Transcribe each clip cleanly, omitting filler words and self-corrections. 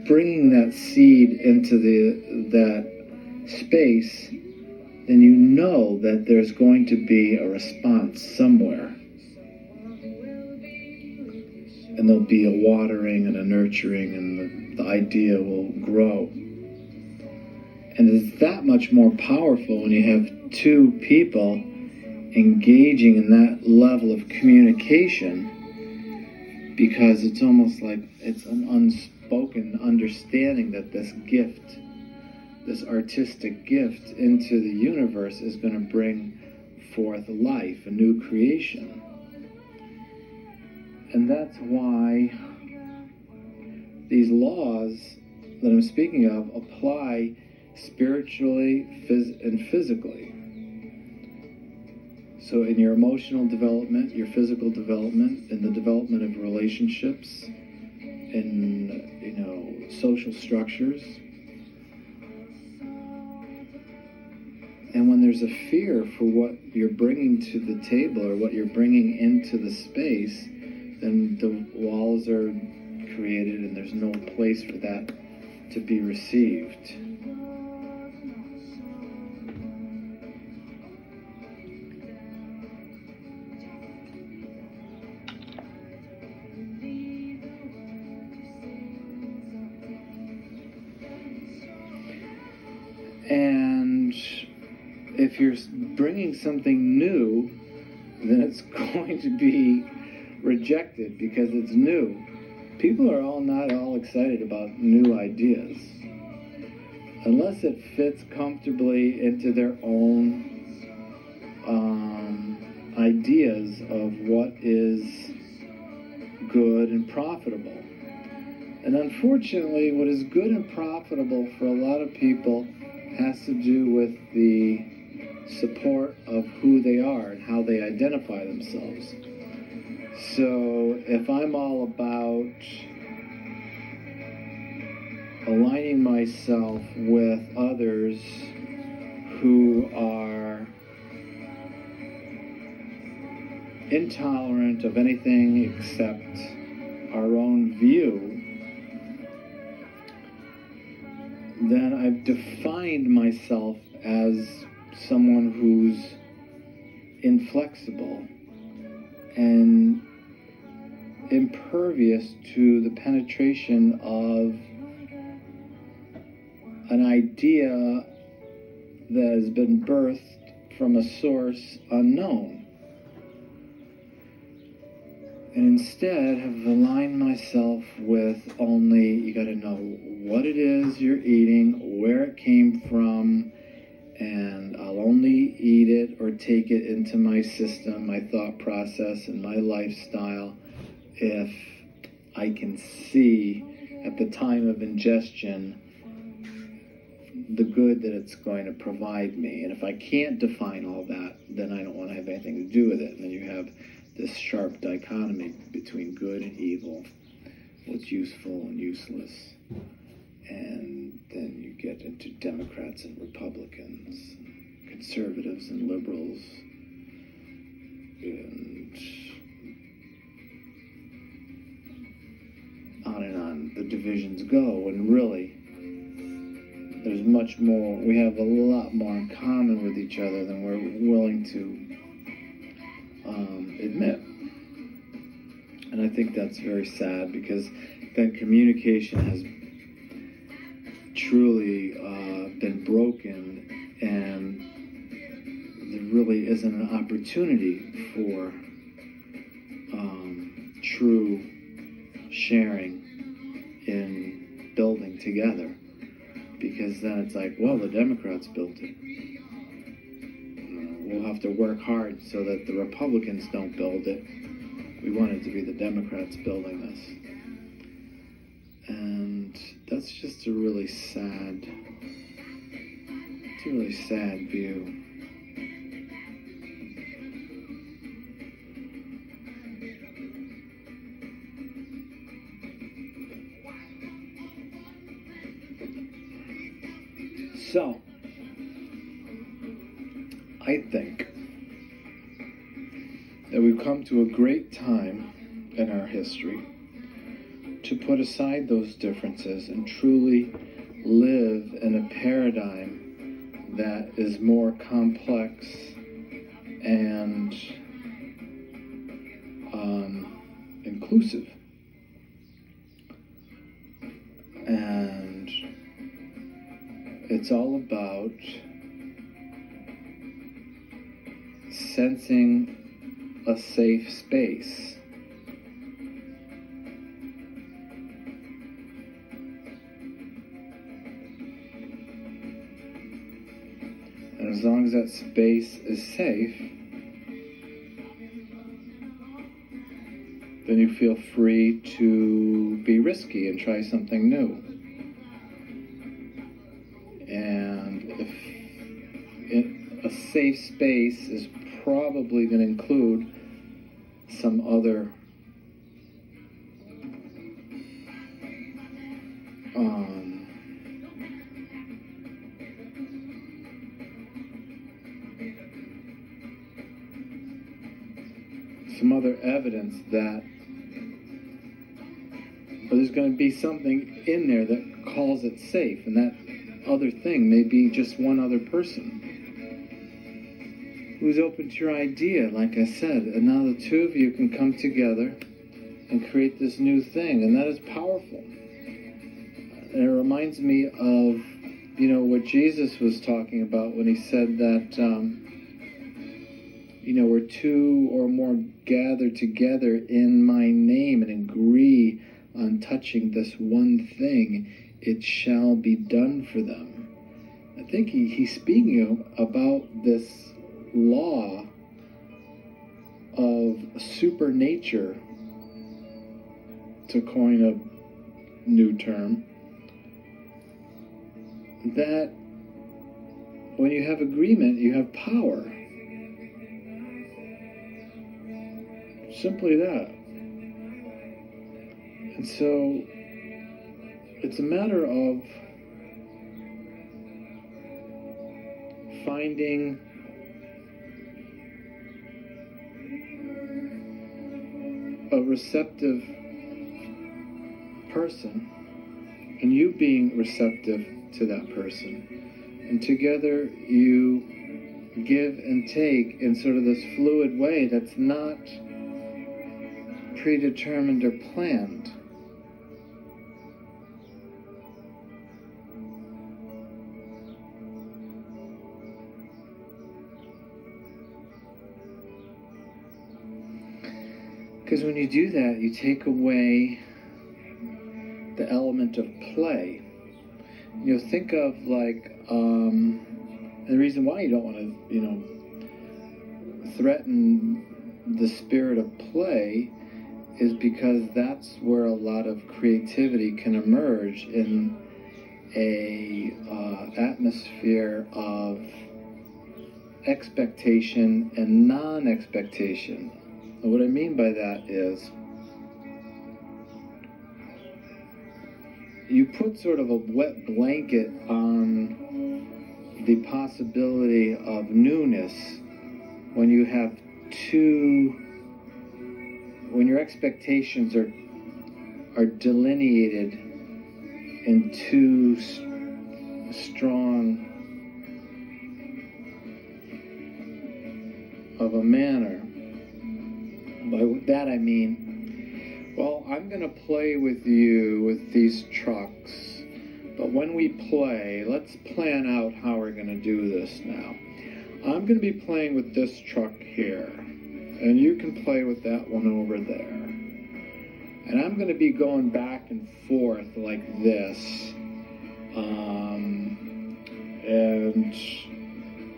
bringing that seed into that space, then you know that there's going to be a response somewhere. And there'll be a watering and a nurturing, and the idea will grow. And it's that much more powerful when you have two people engaging in that level of communication, because it's almost like it's an unspoken understanding that this gift, this artistic gift into the universe, is going to bring forth life, a new creation. And that's why these laws that I'm speaking of apply spiritually and physically. So in your emotional development, your physical development, in the development of relationships, in, social structures. And when there's a fear for what you're bringing to the table or what you're bringing into the space, then the walls are created and there's no place for that to be received. And if you're bringing something new, then it's going to be rejected because it's new. People are not all excited about new ideas unless it fits comfortably into their own ideas of what is good and profitable. And unfortunately, what is good and profitable for a lot of people has to do with the support of who they are and how they identify themselves. So if I'm all about aligning myself with others who are intolerant of anything except our own view, then I've defined myself as someone who's inflexible and impervious to the penetration of an idea that has been birthed from a source unknown. And instead have aligned myself with only, you got to know what it is you're eating, where it came from, and I'll only eat it or take it into my system, my thought process, and my lifestyle if I can see at the time of ingestion the good that it's going to provide me. And if I can't define all that, then I don't want to have anything to do with it. And then you have this sharp dichotomy between good and evil, what's useful and useless. And then you get into Democrats and Republicans, conservatives and liberals, and on the divisions go. And really, there's much more, we have a lot more in common with each other than we're willing to admit. And I think that's very sad, because then communication has truly been broken, and there really isn't an opportunity for true sharing in building together, because then it's like, well, the Democrats built it. We'll have to work hard so that the Republicans don't build it. We want it to be the Democrats building this. And that's just a really sad, view. So, I think that we've come to a great time in our history to put aside those differences and truly live in a paradigm that is more complex and inclusive. And it's all about sensing a safe space. And as long as that space is safe, then you feel free to be risky and try something new. And if a safe space is probably going to include some other evidence that there's going to be something in there that calls it safe, and that other thing may be just one other person who's open to your idea, like I said, and now the two of you can come together and create this new thing, and that is powerful. And it reminds me of, what Jesus was talking about when he said that, where two or more gather together in my name and agree on touching this one thing, it shall be done for them. I think he's speaking about this law of supernature, to coin a new term, that when you have agreement, you have power. Simply that. And so it's a matter of finding a receptive person and you being receptive to that person. And together you give and take in sort of this fluid way that's not predetermined or planned. Because when you do that, you take away the element of play. Think of the reason why you don't want to, threaten the spirit of play is because that's where a lot of creativity can emerge in a atmosphere of expectation and non-expectation. And what I mean by that is you put sort of a wet blanket on the possibility of newness when you have when your expectations are delineated in too strong of a manner. By that I mean, well, I'm going to play with you with these trucks, but when we play, let's plan out how we're going to do this now. I'm going to be playing with this truck here, and you can play with that one over there. And I'm going to be going back and forth like this. And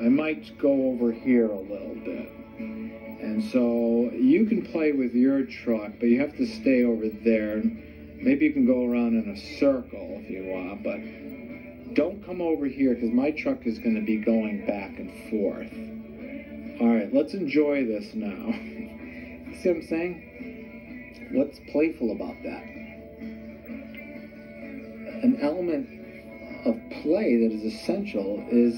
I might go over here a little bit. And so you can play with your truck, but you have to stay over there. Maybe you can go around in a circle if you want, but don't come over here because my truck is going to be going back and forth. All right, let's enjoy this now. See what I'm saying? What's playful about that? An element of play that is essential is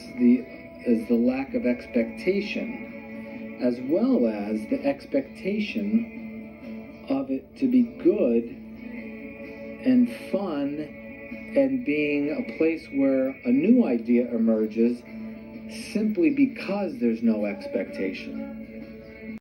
the lack of expectation, as well as the expectation of it to be good and fun and being a place where a new idea emerges simply because there's no expectation.